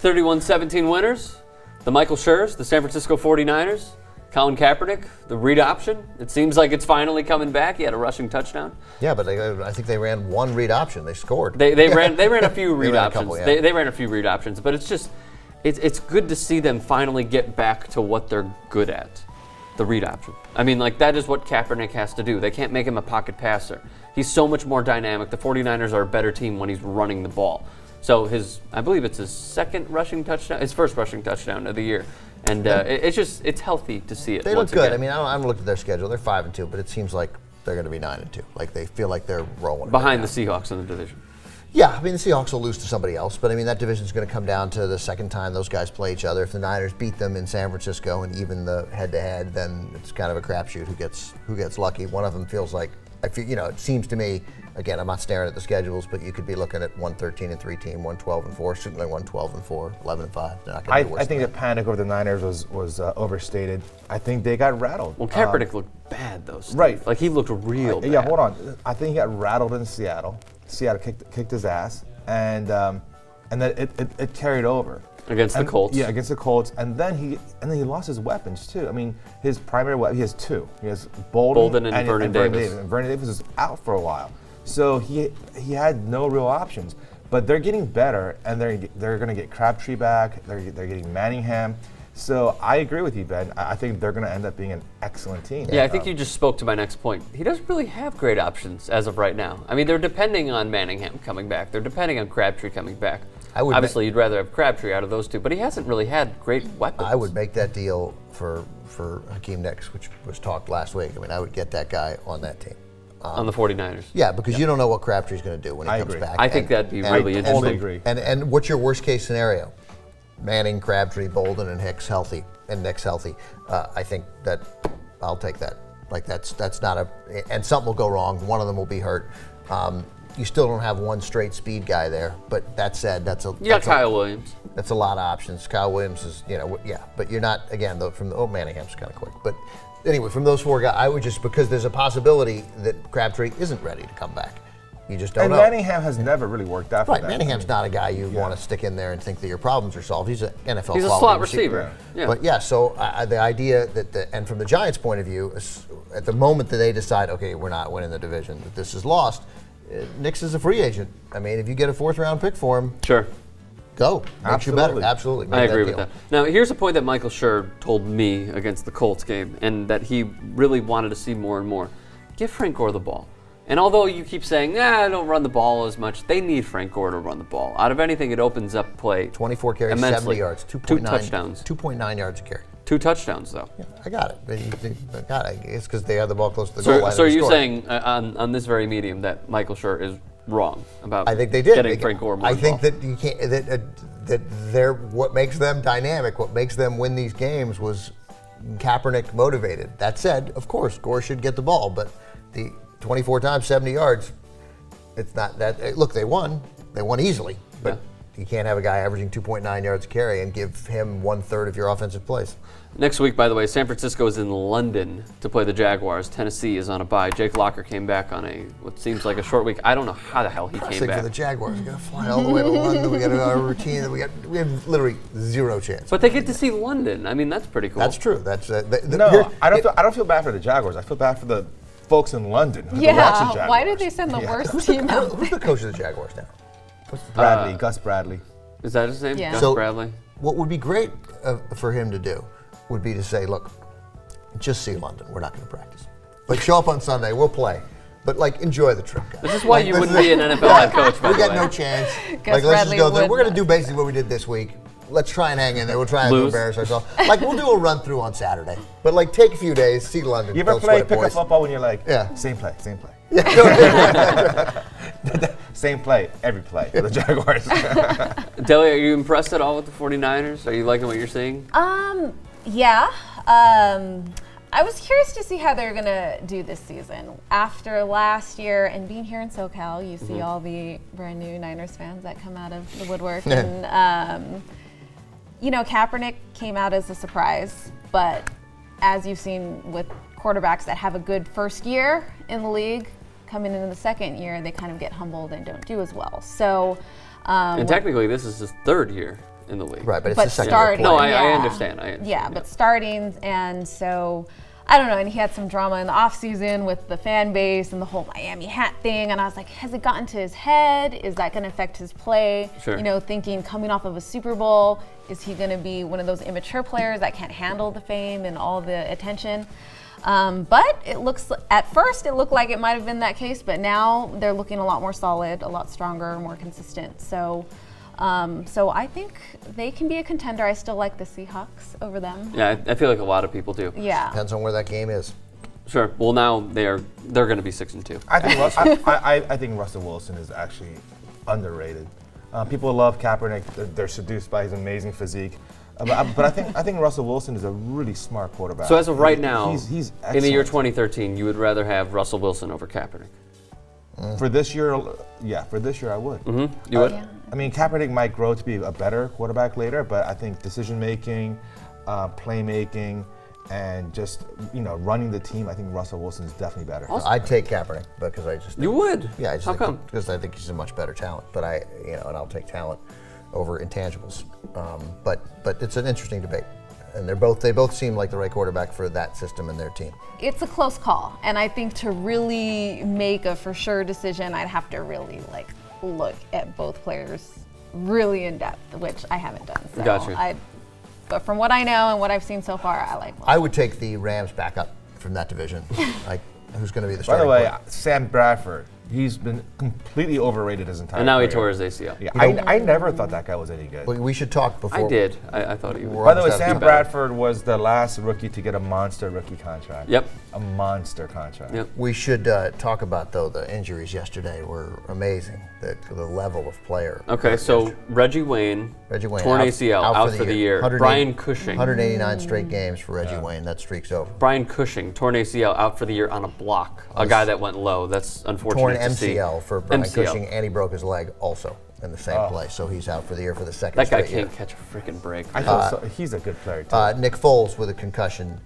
31-17 winners, the Michael Schurz, the San Francisco 49ers. Colin Kaepernick, the read option. It seems like it's finally coming back. He had a rushing touchdown. Yeah, but I think they ran one read option. They scored. They ran a few read options. They ran a few read options, but it's good to see them finally get back to what they're good at, the read option. I mean, like, that is what Kaepernick has to do. They can't make him a pocket passer. He's so much more dynamic. The 49ers are a better team when he's running the ball. So I believe it's his second rushing touchdown, his first rushing touchdown of the year. And it's healthy to see it. They look good. Again. I mean, I haven't looked at their schedule. They're 5-2, but it seems like they're going to be 9-2. Like, they feel like they're rolling behind the Seahawks in the division. Yeah, I mean, the Seahawks will lose to somebody else, but I mean, that division's going to come down to the second time those guys play each other. If the Niners beat them in San Francisco and even the head-to-head, then it's kind of a crapshoot who gets lucky. One of them feels like, it seems to me, again, I'm not staring at the schedules, but you could be looking at 1-13-3 team, 1-12-4, certainly 1-12-4, 11-5. I think the panic over the Niners was overstated. I think they got rattled. Well, Kaepernick looked bad, though, Steve. Right. Like, he looked real bad. Yeah, hold on. I think he got rattled in Seattle. Seattle kicked his ass, and then it carried over. Against the Colts. Yeah, against the Colts. And then he lost his weapons, too. I mean, his primary weapon, he has two. He has Bolden and Vernon Davis. And Vernon Davis is out for a while. So he had no real options. But they're getting better, and they're going to get Crabtree back. They're getting Manningham. So I agree with you, Ben. I think they're going to end up being an excellent team. Yeah, I think you just spoke to my next point. He doesn't really have great options as of right now. I mean, they're depending on Manningham coming back. They're depending on Crabtree coming back. Obviously, you'd rather have Crabtree out of those two, but he hasn't really had great weapons. I would make that deal for Hakeem Nicks, which was talked last week. I mean, I would get that guy on that team. On the 49ers. Yeah, because you don't know what Crabtree's going to do when he comes back. I think that'd be really interesting. I totally agree. And what's your worst case scenario? Manning, Crabtree, Bolden, and Hicks healthy, and Nicks healthy. I think that I'll take that. Like, that's not and something will go wrong. One of them will be hurt. You still don't have one straight speed guy there, but that said, you got Kyle Williams. That's a lot of options. Kyle Williams is, but you're not, again, Manningham's kind of quick. But anyway, from those four guys, I would just, because there's a possibility that Crabtree isn't ready to come back. You just don't know. And Manningham has never really worked out for that. Right, Manningham's not a guy you want to stick in there and think that your problems are solved. He's an NFL He's a slot receiver. Yeah. But yeah, so the idea that, and from the Giants' point of view, at the moment that they decide, okay, we're not winning the division, that this is lost, Nicks is a free agent. I mean, if you get a fourth-round pick for him, sure, go. Makes you better. Absolutely. I agree with that. Now, here's a point that Michael Schurz told me against the Colts game, and that he really wanted to see more and more. Give Frank Gore the ball. And although you keep saying, don't run the ball as much, they need Frank Gore to run the ball. Out of anything, it opens up play 24 carries, immensely. 70 yards, 2 touchdowns. 2.9 yards a carry. 2 touchdowns, though. Yeah, I got it. It's because they had the ball close to the goal line. So are you saying on this very medium that Michael Schurz is wrong about I think they did. Getting Frank Gore more involved? That you can't. That they're what makes them dynamic. What makes them win these games was Kaepernick motivated. That said, of course, Gore should get the ball, but the 24 times 70 yards. It's not that. Look, they won. They won easily, but. Yeah. You can't have a guy averaging 2.9 yards a carry and give him 1/3 of your offensive plays. Next week, by the way, San Francisco is in London to play the Jaguars. Tennessee is on a bye. Jake Locker came back on what seems like a short week. I don't know how the hell he came back. For the Jaguars, we got to fly all the way to London. We got a routine. We have literally zero chance. But they get to see London. I mean, that's pretty cool. That's true. That's I don't feel bad for the Jaguars. I feel bad for the folks in London who watch the Jaguars. Why did they send the worst team out? Who's the coach of the Jaguars now? Gus Bradley. Is that his name? Yeah. Gus Bradley? What would be great for him to do would be to say, look, just see London. We're not going to practice. Like, show up on Sunday. We'll play. But, like, enjoy the trip, guys. This is why you wouldn't be an NFL head coach, by the way. We got no chance. Let's just go there. We're going to do basically what we did this week. Let's try and hang in there. We'll try and embarrass ourselves. Like, we'll do a run-through on Saturday. But, like, take a few days, see London. You ever play pickup football when you're like, same play. Same play, every play for the Jaguars. Delia, are you impressed at all with the 49ers? Are you liking what you're seeing? Yeah. I was curious to see how they're going to do this season. After last year and being here in SoCal, you see all the brand new Niners fans that come out of the woodwork. And, Kaepernick came out as a surprise, but as you've seen with quarterbacks that have a good first year in the league, coming into the second year, they kind of get humbled and don't do as well. So, and technically, this is his third year in the league. Right, but it's the second starting. year. No, I understand. Yeah, but starting, and so I don't know. And he had some drama in the offseason with the fan base and the whole Miami hat thing. And I was like, has it gotten to his head? Is that going to affect his play? Sure. You know, thinking coming off of a Super Bowl, is he going to be one of those immature players that can't handle the fame and all the attention? But it looks, at first, it looked like it might have been that case, but now they're looking a lot more solid, a lot stronger, more consistent. So I think they can be a contender. I still like the Seahawks over them. Yeah, I feel like a lot of people do. Yeah. Depends on where that game is. Sure. Well, now they're going to be 6-2. I think Russell Wilson is actually underrated. People love Kaepernick. They're seduced by his amazing physique. But I think Russell Wilson is a really smart quarterback. So as of right now, he's in the year 2013, you would rather have Russell Wilson over Kaepernick? For this year, yeah. For this year, I would. Mm-hmm. You would? Yeah. I mean, Kaepernick might grow to be a better quarterback later, but I think decision making, playmaking, and just running the team, I think Russell Wilson is definitely better. I'd take Kaepernick because I just think, You would? Yeah, I just How think come? because I think he's a much better talent. But and I'll take talent over intangibles. But it's an interesting debate, and they both seem like the right quarterback for that system and their team. It's a close call, and I think to really make a for sure decision, I'd have to really look at both players really in depth, which I haven't done. So Gotcha. But from what I know and what I've seen so far, I like Wilson. I would take the Rams backup from that division. Who's going to be the By starting the way, quarterback? Sam Bradford, he's been completely overrated his entire And now he career. tore his ACL. Yeah, I never thought that guy was any good. We should talk before. I did. I thought he would. We're By the way, almost out of Sam time. Bradford was the last rookie to get a monster rookie contract. Yep. A monster contract. Yep. We should talk about, though, the injuries yesterday were amazing. The level of player. Okay, so Reggie Wayne, torn out- ACL, out for the year. 180 Brian Cushing. 189 straight games for Reggie Wayne. That streak's over. Brian Cushing, torn ACL, out for the year on a block. A guy that went low. That's unfortunate Torn to see. MCL for Brian MCL. Cushing, and he broke his leg also in the same play. So he's out for the year for the second That guy straight year. can't catch a freaking break. I feel he's a good player too. Nick Foles with a concussion.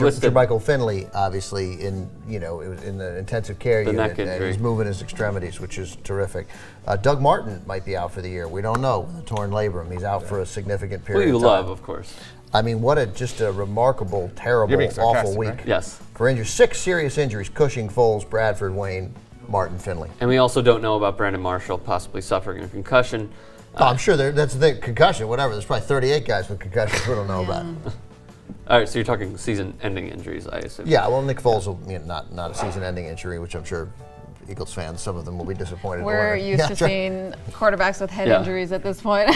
listed- Jermichael Finley, obviously, it was in the intensive care The unit, neck and injury. he's moving his extremities, which is terrific. Doug Martin might be out for the year. We don't know. With a torn labrum, he's out for a significant Who period. you of time. love, of course. I mean, just a remarkable, terrible, You're being awful sarcastic, week right? Yes. for injuries. 6 serious injuries: Cushing, Foles, Bradford, Wayne, Martin, Finley. And we also don't know about Brandon Marshall possibly suffering a concussion. I'm sure that's the concussion. Whatever. There's probably 38 guys with concussions we don't know about. All right, so you're talking season-ending injuries, I assume. Yeah, well, Nick Foles will not a season-ending injury, which I'm sure Eagles fans, some of them will be disappointed. We're to learn. used Yeah, to sure. seeing quarterbacks with head Yeah. injuries at this point.